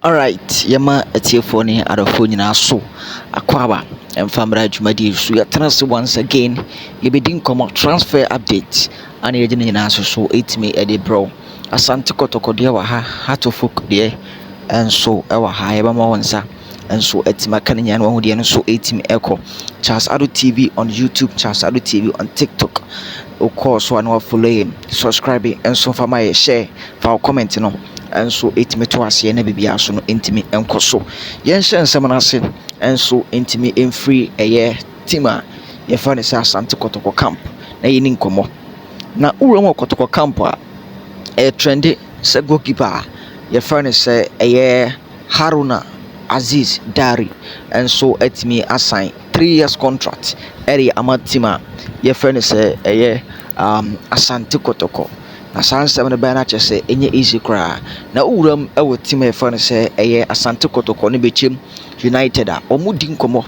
Alright, yama etiefo ne adofo nyina so akwaba emfamra dwumadi so yɛtena se once again yɛbɛdi nkɔmmɔ transfer update ana yɛgye ne nyina so etimi ɛde bro asante kotoko de wɔ ha hatofok de enso ɛwɔ ha yɛbɛma wɔn nsa enso etima kan nyane wɔn ho de no so etimi ɛkɔ Charles Ado TV on YouTube, Charles Ado TV on TikTok. Of course, one of follow, subscribe, and so for my share, for comment, no. And so it me to us, and maybe also no intimate and coso. Yes, and someone said, and so intimate and free a year, Tima, your father says Santa Kotoko camp, na in Incomo. Now, Uramo Kotoko camp, a trendy, say goalkeeper, your father say a year, Haruna Aziz Dari, and so at me assign 3 years contract. Eri Amatima, your friend say a year, Asante Kotoko. Na sanse me ba na che say enye easy cry. Na uram e wo team e friend say a year Asante Kotoko ne bechem United a omudi nkomo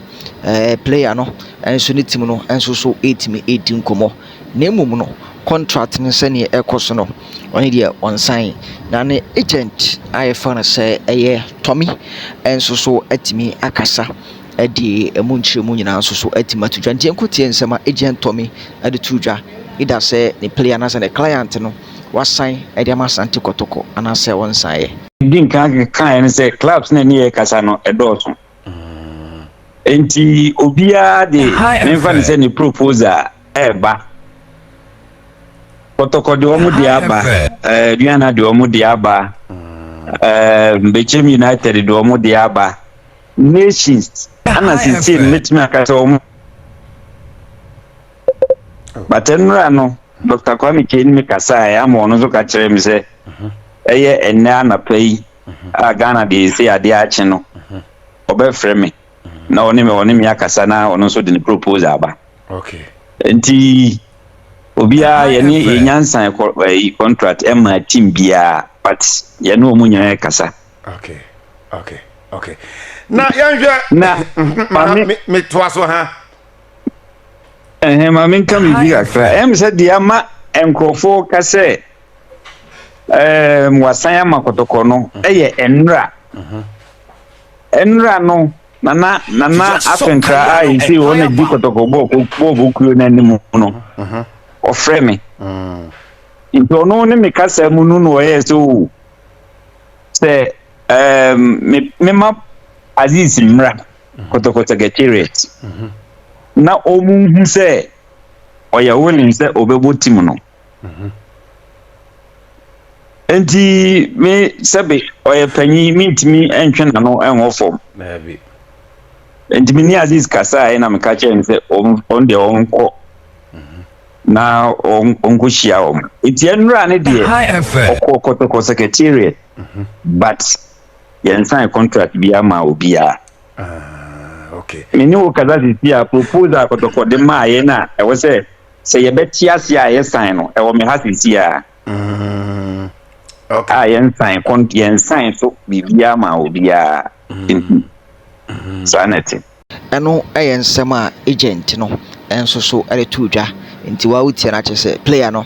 player no enso ne team no enso so 8 me 18 nkomo. Na emum no contract ne se ne ekoso no oni de on sign na ne agent I friend say a year Tommy enso so atimi akasa edi emunche mu nyina nso so atima tudwa ntie nkotie nsema agent Tommy edi tudwa ida say the player na say the client no wasan edi Asante Kotoko ana say won sign din kan say clubs na ne kasa no edoso enti obia de memfa say ni proposal eba Kotoko de omu de aba Diana de omu de aba Bechem United de omu de aba Nations ana sisi metimi akata omu batenra no Dr. Kwame Kenimi kasa ya ma ono zo ka kire mi se eye enne anapai a Ghana de se ade a che no obefre me na oni me akasa na ono so de ni proposal aba okay enti obia ye ni enyansan contract e ma team bia but ye no omu nya kasa okay na yanhwe na me toaso ha ma men kam bi akra se dia ma enkrofo ka se wasan ya Kotoko no eye enra no nana afenkra ai si wona di Kotoko bo kuyo na nimu no o frame into no ne me kasa mu no no ye so se me ma Aziz Mra Kotoko secretariat na omu hu se oya willing se obebo team no enti me sebe oya panyi mintimi entwe na no enwo form na bi enti me ni Aziz kasa na me ka che se on de onko na onko shia om enti enra ne de Kotoko secretariat but yen sign contract bia ma obia okay meni wo kaza sia proposal Kotoko de ma ye na e wo se ye beti ase a ye sign no e wo me ha sia okay yen sign so bibia ma obia sanity eno eyen nsema agent no enso so ere tudwa nti wa wutie na chese player no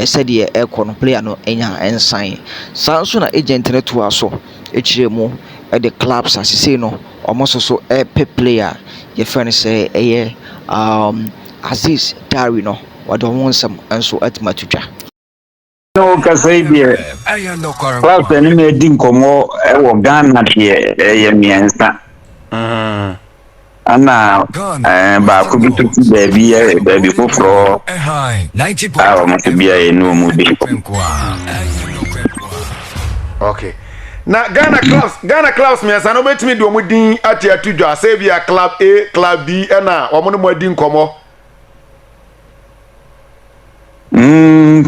said ye ekɔ no player no enya ensign sanso na agent ne to aso echire mu the clubs asise no almost so pe player your friend say Aziz Dari no wado won some enso atima tudwa no ka say bi clubs ni me di nkomo e wo Ghana de ye miensa ana ba ko bitu baby foforo mo se bia e no mu de okay na Ghana clubs me asa no betimi do mu din atiatudwa say bia club A club B na omo no mo di nkomo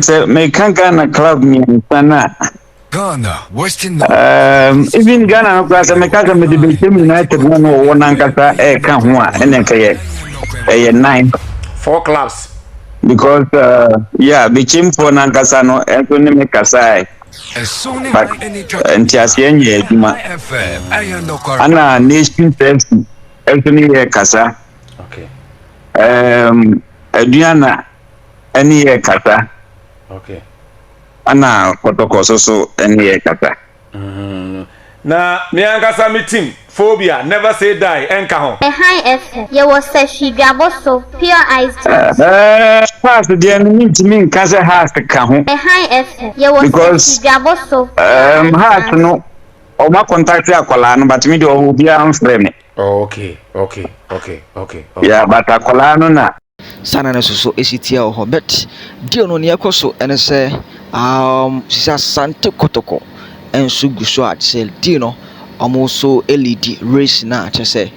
se me kan Ghana club me sana Ghana Western even Ghana no class me ka me de Bechem United no wona nkasa ka ho a ene ka ye 9 4 clubs because Bechem for nankasa no enso ne me kasa but entiasi enye eduma ana nation test enso ne ye kasa okay aduana eni ye kasa okay ana Kotoko so eni ye kasa na me ankasa me team phobia never say die enka ho High F ye was sashi biaboso pure eyes pass the ntimi nka se has ka ho High F ye was sashi biaboso has no o ma contact akola no but me de o bia amfre me okay yeah but akola no na sana na so esitia ho bet dio no ne yakoso ene se sisa sante kotoko enso guso atse dio no omoso LED race na chese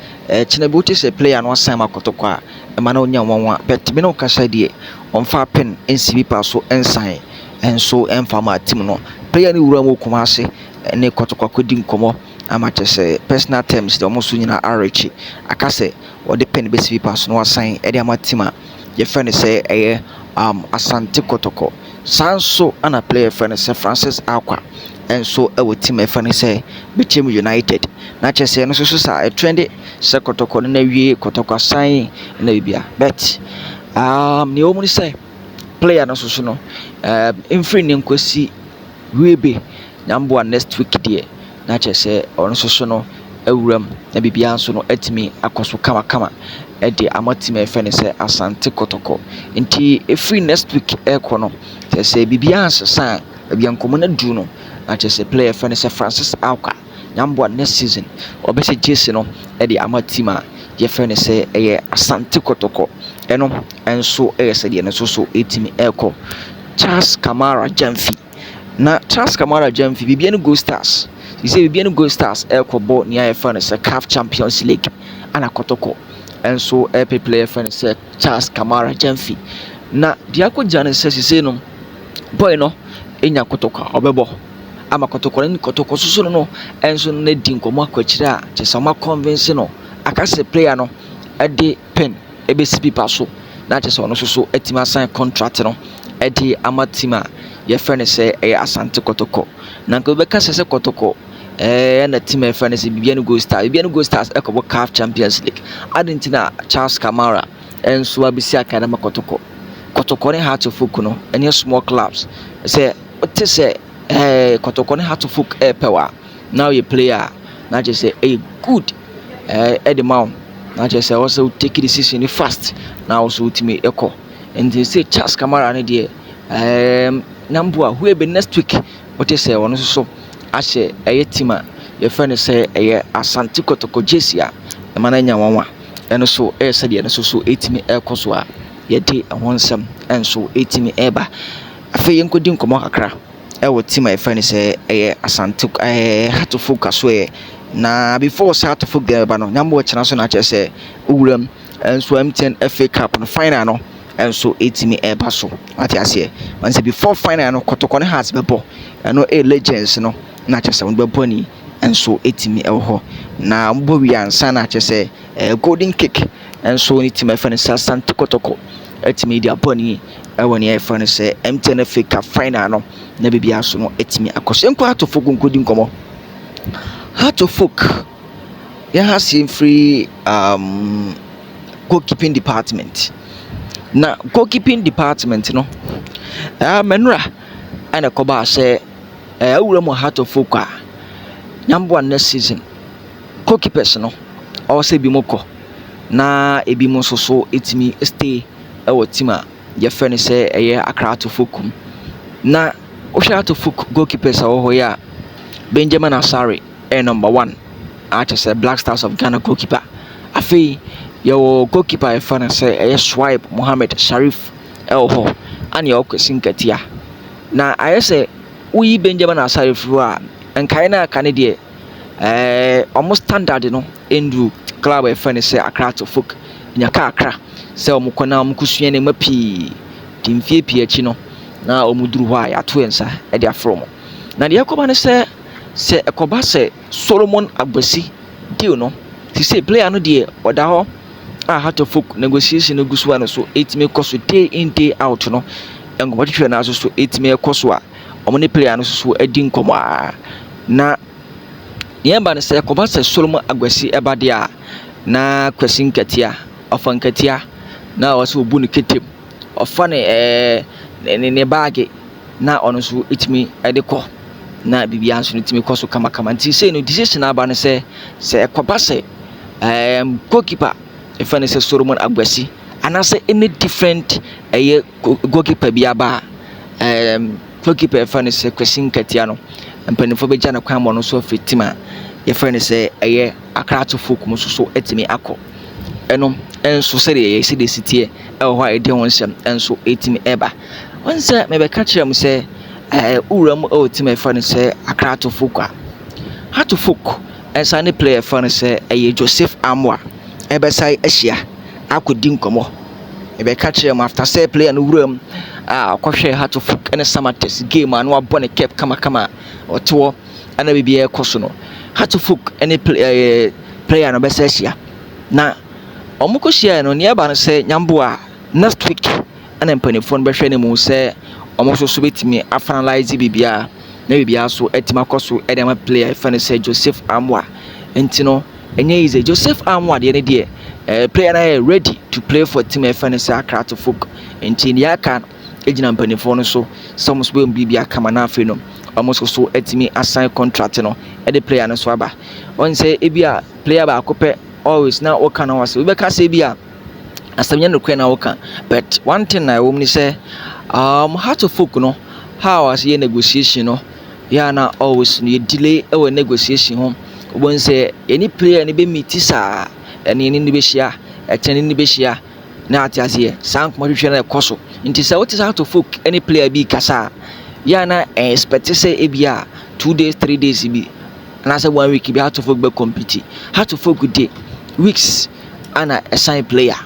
chinebuti se player no asama kotoko a ema na onya wanwa bet me no kasa die onfa pen NCB pa so ensan enso enfama team no player ni wura mo kumase ne kotoko kodi nkomo ama chese personal terms de omoso nyina RH akase wode pen be CB pa so no asan e de ama team a ye friend say Asante Kotoko sanso ana player friend say Francis Akwa enso e wo team e friend say Bichim United na chese no so sa e trend say Kotoko na wie Kotoko asan na bibia bet ne o mu say player no so no infri ne nkwasi wiebe nyambo next week die na chese ono so no awuram na bibia nso no atimi akoso kama ede amatime efene se Asante Kotoko nti every next week ekono se bibia ansesa bibia nkomo na du no na chese player efene se Francis Akwa nyambo next season obese jese no ede amatima ye fene se eye Asante Kotoko eno enso se de no so etimi eko Charles Kamara Jamfi na Charles Kamara Jamfi bibia no Go Stars you say bibia no Go Stars eko bo nia ye fene se CAF Champions League ana Kotoko enso epe player friend say Charles Kamara Jamfi na diako jane say no boy no enya Kotoko obebo ama Kotoko ni Kotoko susu no enso na di nkomo akwachira a chesama convince no akase player no ede pen ebe sipi paso na chese ono susu etima sign contract no ede amatima ye friend say Asante Kotoko na ko be ka say Kotoko na team e friend say Bibiano Go Stars ekobo CAF Champions League adentina Charles Kamara enso abisi akadama Kotoko ne Heart of Oak no any small clubs say what say Kotoko ne Heart of Oak pewa now you player na just say good at the mount na just say also take the decision fast now also ultimate echo and they say Charles Kamara ne there number who be next week what you say one so ashe team a your friend say Asante Kotoko Jesia e mana nya wanwa eno so say de no so etimi ekoso a ye de ahonsam enso etimi eba afa yenkodi nkomo kakra wo team a your friend say Asante Heart of Oak so na before start to folk there ba no nyambo chana so na che say owuram enso MTN FA Cup no final no enso etimi eba so ati ase man say before final no Kotoko ne Hearts bebo eno legends no na chese won bebo ni enso etimi ewo na mbo wi ansa na chese golden cake enso ni team efa ne Asante Kotoko etimi di aboni ewo ni efa ne se MTN FA Cup final no na bibia so no etimi akoso enko Heart of Oak nkodi nkomo Heart of Oak ya has free goalkeeping department na goalkeeping department no menura ana ko ba se awura mo Heart of Oak a nyambo next season goalkeepers no o se bi moko na ebi mo so etimi stay e team a ye friend say Accra Heart of Oak na o Heart of Oak goalkeepers a wo ya Benjamin Asare number 1 say Black Stars of Ghana goalkeeper afi your goalkeeper e friend say Swipe Mohammed Sharif ho ani o kwesi nkatia na say we Benjamin Asare fru a enkai na aka ne de almost standard no endu club e friend say Accra Heart of Oak nyaka Accra say omukona omukusua ne mapi timfie pie achi no na omuduru ho a yato ensa e de afro na de yakoba ne say ekoba say Solomon Agbasi deal no ti say player no de oda ho a Heart of Oak negotiation no gusu no so etime koso day in day out no engoma twetwe na so etime koso a omone player no so adi nkomo a na yemba ne say ekoba say Solomon Agbasi eba de a na kwesi nkatia ofa nkatia na waso obu ne ketem ofa ne ne bag na ono so etime ede ko na bibia nso no timi kɔ so kama nti sei no decision aba no sɛ ɛkɔba sɛ goalkeeper ɛfa ne sɛ Solomon Agbasi anase any different goalkeeper bi aba goalkeeper ɛfa ne sɛ Kwesi Nkatia no mpanimfo bɛgya ne kwan no so afetima yɛfa ne sɛ Accra to folk mu so etimi akɔ ɛno enso sɛ de yɛsi de sitie ɛwɔ hɔ a ɛde wɔn nsɛm enso etimi ɛba wɔn sɛ mebɛka kyerɛ mu sɛ uram ɛwɔ tim ɛfa ne sɛ Accra to folk a Heart to folk ɛnsa ne player ɛfa ne sɛ Joseph Amwa ɛbɛsai ahyia akɔdi nkɔmɔ mebɛka kyerɛ mu after sɛ player no wuram akɔhwɛ Heart to folk ɛne Samatex game a no abɔ ne cap kama ɔtewɔ ana bibia ɛkɔ so no Heart to folk ɛne player no bɛsɛ ahyia na ɔmokɔ hyia no ne ɛba no sɛ nyamboa next week ana mpanimfoɔ no bɛhwɛ ne mu sɛ ɔmo so betimi afinalize bibia na bibia so ɛtima kɔ so ɛde ama player ɛfa ne sɛ Joseph Amwa enti no ɛnyɛ easy Joseph Amwa deɛ ne deɛ player na ready to play for team ɛfa ne sɛ Accra to folk enti ne aka egyina mpanimfoɔ no so sɛ ɔmo so bɛ bibia kama na afei no ɔmo so ɛtimi assign contract no ɛde player no so aba ɔn sɛ ebia player ba akɔpɛ always na woka na wase wobɛka sɛ ebia asɛmnya no kwan na woka but one thing na ɛwɔ mu ni sɛ Heart to folk no how was ye negotiation no ya na always no delay ɛwɔ negotiation ho wobon sɛ any player ne be meet saa ɛne ne be hyia ɛkyɛne ne be hyia na atiase san kuma hwehwɛ na ɛkɔ so nti sɛ wote Heart to folk any player bi kasa ya na expect sɛ ebia 2 days 3 days bi na sɛ 1 week bi Heart to folk be compete Heart to folk day weeks ana assign player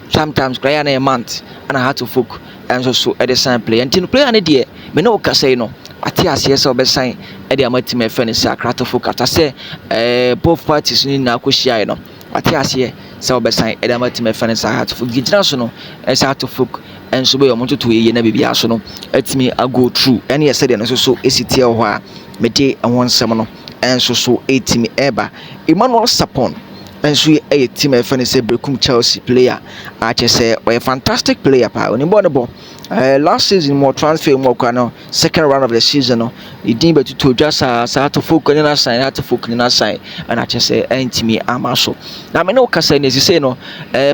sometimes cry na a month ana Heart to folk and so at the sign player and to play an idea me no ka say no ati ase sɛ obesan e de amatim e fene sɛ Accra to folk ata sɛ both parties ni na akɔhia no ati ase sɛ obesan e de amatim e fene sɛ Heart to folk gidina so no e sɛ Heart to folk and so be omonto to ye na bibia so no atimi go through and yes said no so esitie hɔ a me de ɛwon nsɛm no and so etimi eba Emmanuel Sapon and so a team of say Bekum Chelsea player. I just say a fantastic player. Last season more transfer more second round of the season. He didn't to just Heart to folk in a sign, Heart to folk in a sign, and I just say ain't me amaso. Now I know Casan is say no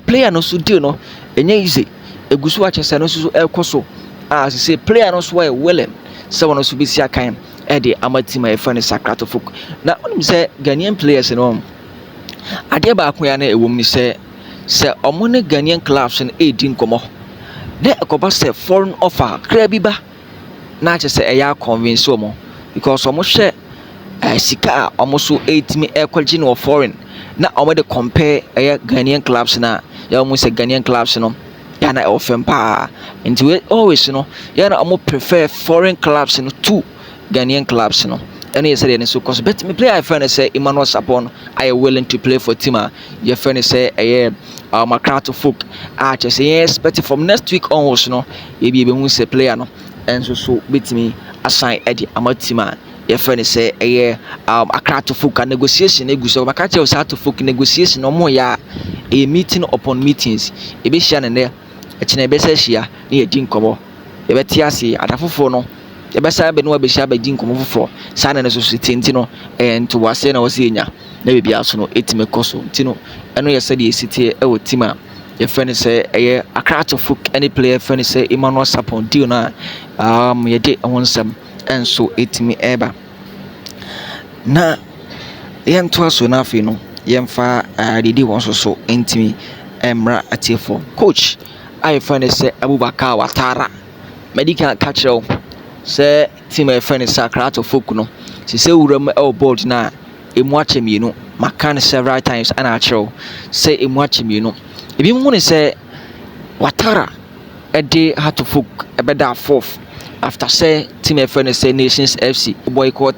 player no so do no and easy. A good watch and no so el coso. As you say player no so willing. Someone else will be see kind Eddie Amatima a funny Accra to folk. Now when you say Ghanaian players and all. Adeɛ baako ya na ɛwɔ mu ni sɛ ɔmo ne Ghanaian clubs no ɛdi nkɔmɔ na ɛkɔba sɛ foreign offer kra bi ba na akyɛ sɛ ɛyɛ convince ɔmo because ɔmo hwɛ sika a ɔmo so ɛtimi ɛkɔgye no wɔ foreign na ɔmo de compare ɛyɛ Ghanaian clubs na yɛ ɔmo sɛ Ghanaian clubs no ya na ɛwɔ fam paa nti always no ya na ɔmo prefer foreign clubs no to Ghanaian clubs no. And he said, so because bet me player friend say Emmanuel Sapon I am willing to play for Tima. Your friend say Accra to folk. I just say yes, but from next week onwards, no, you be able to player no, and so bet me assign Eddie Amatima. Your friend say Accra to folk and negotiation. So I can't tell you to folk negotiation no more ya a meeting upon meetings. A be shan there. A chine be say shia near Dinkomo. A betiasi at a fufono. Yɛbɛsa bɛ no abɛhyia bɛdi nkɔmɔ foforɔ saa na ne so tenti no to wase na wɔse nya na bibia so no etime kɔ so nti no ɛno yɛ sɛ de esitie ɛwɔ team a yɛfrɛ ne sɛ ɛyɛ Accra to folk any player fɛ ne sɛ Emmanuel Sapon deal na yɛde ɛho nsɛm ɛnso etime ɛba na yɛntoa so na afei no yɛmfa didi wɔn so ntimi ɛmmra atiefo coach a yɛfrɛ ne sɛ Abubakar Watara medical catcher sɛ team a friend is Accra to folk no si sɛ wuram ɛwɔ board na emu akyɛ mienu maka no several times ana akyerɛw sɛ emu akyɛ mienu ebi mu ne sɛ Watara ɛde Heart to folk ɛbɛda fourth after sɛ team a friend is Nations FC boycott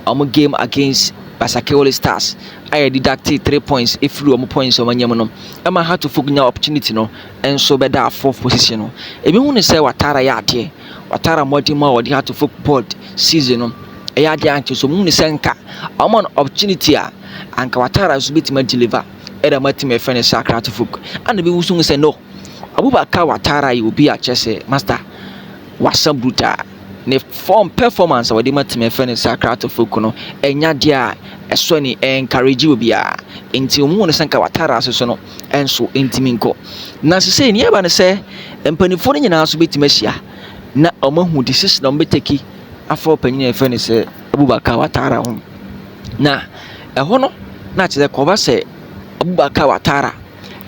ɔmo game against Basake All Stars I deducted 3 points if you points on my no ɛma Heart to folk nya opportunity no ɛnso bɛda fourth position no ebi mu ne sɛ Watara yɛ adeɛ Watara Modima or the Heart to folk board season no ɛyɛ adeɛ ankyɛ so mu ne sɛ nka ɔmo an opportunity a anka Watara so betimi deliver ɛda matimi ɛfɛ ne sɛ Accra to folk and bi wusu sɛ no Abubakar Watara yi obi a kyɛ sɛ master wasa bruta ne form performance wɔde ma team ɛfɛ ne Accra Folk no ɛnya deɛ a ɛsɔ ne encourage obi a nti ɔmo ne sanka Ouattara asoso no ɛnso ntimi nkɔ na sesɛ ne yɛba ne sɛ mpanimfoɔ no nyinaa so betimi ahyia na ɔmo hu decision ɔmo beteki afa ɔpanyin ɛfɛ ne sɛ Abubakar Ouattara ho na ɛhɔ no na kyerɛ kɔba sɛ Abubakar Ouattara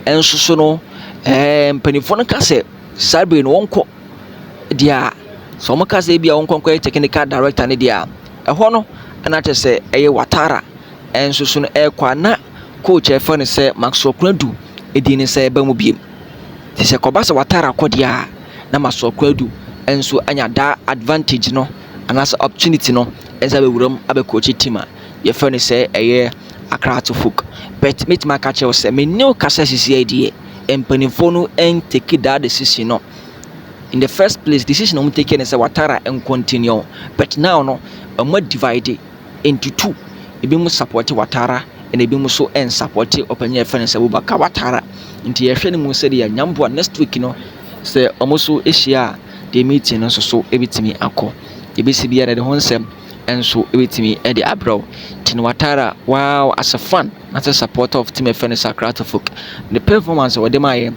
ɛnso so no mpanimfoɔ no ka sɛ Sabre no wɔnkɔ dia so mo ka sɛ bia wɔnkɔ technical director ne dia ɛhɔ no ana kyerɛ sɛ ɛyɛ Ouattara ɛnso so no ɛkɔ na coach ɛfɛ ne sɛ Maxwell Konadu edi ne sɛ ɛba mu biem te sɛ kɔba sɛ Ouattara kɔ dia na Maxwell Konadu ɛnso anya da advantage no anaasɛ opportunity no ɛsɛ bɛwuram abɛcoach team a yɛfɛ ne sɛ ɛyɛ Accra Folk but meet my catch was say me new kasa sisi idea mpanimfoɔ no take that decision no in the first place decision I'm taking is Ouattara and continue but now no I'm divided into two ebi mu support Ouattara and ebi mu so and support openye fence Abubakar Ouattara nti yɛhwɛ ne mu sɛ de nyamboa next week no sɛ ɔmo ahyia the meeting no so ebitimi akɔ ebisi bia de ho nsɛm enso ebitimi e de abraw tin Ouattara wow as a fan as a supporter of team fence Accra Folk the performance of them I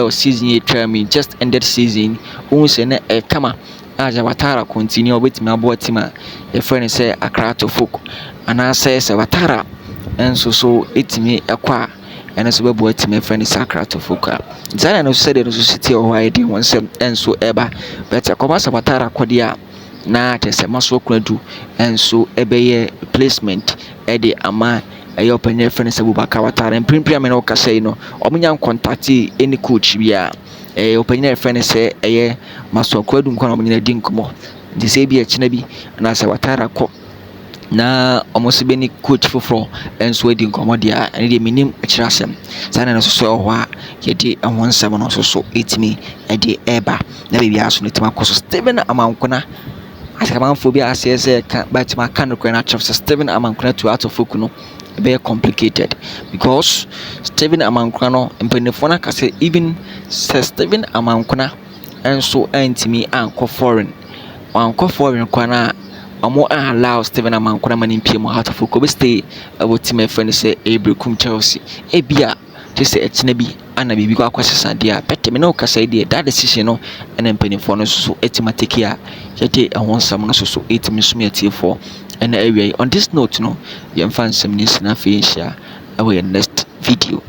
season ye term just ended season won say na kama aja Ouattara continue obetimi abo team a e friend say Accra Folk ana say Ouattara enso so etimi ekwa ene so bebo team friend say Accra Folk zana no say the city o why dey won say enso eba but akoma Ouattara kodia na tese Maxwell Konadu enso ebeye replacement e de ama ɛyɛ ɔpanyin friend sɛ Abubakar Ouattara mprimpria me na ɔkasa yi no ɔmonya contact any coach bia ɔpanyin friend sɛ ɛyɛ Maxwell Konadu nkɔ na ɔmonya di nkɔmɔ nti sɛ bi ɛkyena bi na sɛ Ouattara kɔ na ɔmo se bɛni coach foforɔ ɛnso adi nkɔmɔ deɛ ɛne deɛ menim ɛkyerɛ asɛm saa na no soso ɛwɔ hɔ a yɛde ɛho nsɛm no soso ɛtumi ɛde ɛba na baabi aso no ɛtumi akɔ so Stephen Amankona asɛmanfoɔ bi aseɛ sɛ ka bɛtumi aka no kora no akyerɛ sɛ Stephen Amankona to Accra Folk no very complicated because Stephen Amankona no mpanimfoɔ no aka sɛ even sɛ Stephen Amankona ɛnso antimi ankɔ foreign kwa na ɔmo allow Stephen Amankona ma ne mpie mu Accra Folk obi stay ɛwɔ team ɛfɛ no sɛ Ebrekum Chelsea ebia te sɛ ɛkyena bi ana biribi kɔ akɔsesa deɛ a pɛtɛ me na ɔkasa deɛ that decision no ɛna mpanimfoɔ no so ɛtima take a yɛde ɛho nsɛm no so ɛtimi nso yɛtiefoɔ ɛna awia on this note no yɛmfa nsɛm ne sina afei nhyia ɛwɔ yɛ next video.